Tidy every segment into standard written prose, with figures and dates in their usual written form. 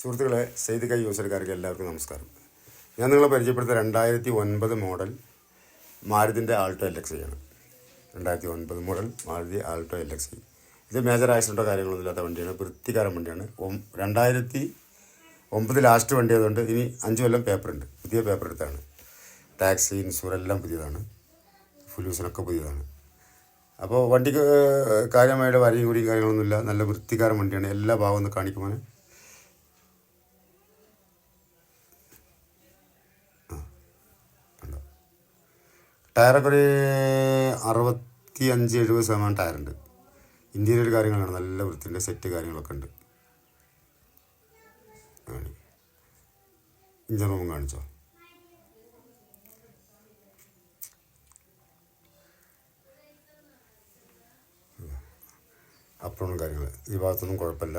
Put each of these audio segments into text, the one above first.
സുഹൃത്തുക്കളെ, സെയ്ദ് കൈ യൂസർക്കാർക്ക് എല്ലാവർക്കും നമസ്കാരം. ഞാൻ നിങ്ങളെ പരിചയപ്പെടുത്ത 2009 മോഡൽ മാരുതിൻ്റെ ആൾട്ടോ LX ആണ്. 2009 മോഡൽ മാരുതി ആൾട്ടോ LX. ഇത് മേജർ ആക്സിഡൻറ്റോ കാര്യങ്ങളൊന്നും ഇല്ലാത്ത വണ്ടിയാണ്, വൃത്തികാരൻ വണ്ടിയാണ്. 2009 ലാസ്റ്റ് വണ്ടി ആയതുകൊണ്ട് ഇനി 5 കൊല്ലം പേപ്പറുണ്ട്. പുതിയ പേപ്പർ എടുത്താണ്. ടാക്സി, ഇൻഷുർ എല്ലാം പുതിയതാണ്, പൊല്യൂഷനൊക്കെ പുതിയതാണ്. അപ്പോൾ വണ്ടിക്ക് കാര്യമായിട്ട് വരയും കൂടിയും കാര്യങ്ങളൊന്നുമില്ല. നല്ല വൃത്തികാരൻ വണ്ടിയാണ്. എല്ലാ ഭാഗവും ഒന്ന് കാണിക്കുമ്പോൾ ടയറൊക്കെ ഒരു 65-70% ടയറുണ്ട്. ഇൻറ്റീരിയർ കാര്യങ്ങളാണ് നല്ല വൃത്തിൻ്റെ സെറ്റ് കാര്യങ്ങളൊക്കെ ഉണ്ട്. ഇഞ്ചൻ റൂമും കാണിച്ചോ. അപ്പുറവും കാര്യങ്ങൾ ഈ ഭാഗത്തൊന്നും കുഴപ്പമില്ല.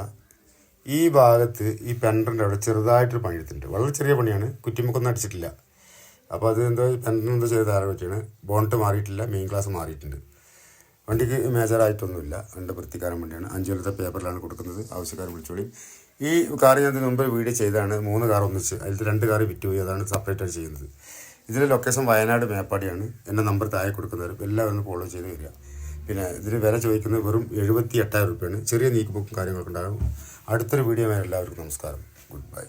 ഈ ഭാഗത്ത് ഈ പെൻഡറിൻ്റെ അവിടെ ചെറുതായിട്ടൊരു പണി എടുത്തിട്ടുണ്ട്. വളരെ ചെറിയ പണിയാണ്, കുറ്റിമുക്കൊന്നും അടിച്ചിട്ടില്ല. അപ്പോൾ അത് എന്തോ ഈ പെൻഡറിനെന്തോ ചെയ്ത് താഴെ പറ്റിയാണ്. ബോണ്ട് മാറിയിട്ടില്ല, മെയിൻ ഗ്ലാസ് മാറിയിട്ടുണ്ട്. വണ്ടിക്ക് മേജറായിട്ടൊന്നുമില്ല. രണ്ട് വൃത്തിക്കാരൻ വണ്ടിയാണ്. 5 കൊല്ലത്തെ പേപ്പറിലാണ് കൊടുക്കുന്നത്. ആവശ്യക്കാർ വിളിച്ചോളി. ഈ കാർ ഞാൻ ഇതിന് മുമ്പ് വീഡിയോ ചെയ്താണ്. 3 കാർ ഒന്നിച്ച്, അതിൽ 2 കാർ വിറ്റുപോയി. അതാണ് സെപ്പറേറ്റായിട്ട് ചെയ്യുന്നത്. ഇതിൻ്റെ ലൊക്കേഷൻ വയനാട് മേപ്പാടിയാണ്. എൻ്റെ നമ്പർ താഴെ കൊടുക്കുന്നവരും എല്ലാവരും ഫോളോ ചെയ്ത് വരിക. പിന്നെ ഇതിന് വില ചോദിക്കുന്നത് വെറും 78,000 രൂപയാണ്. ചെറിയ നീക്കുപോക്കും കാര്യങ്ങളൊക്കെ ഉണ്ടാകും. അടുത്തൊരു വീഡിയോ എല്ലാവർക്കും നമസ്കാരം. Good bye.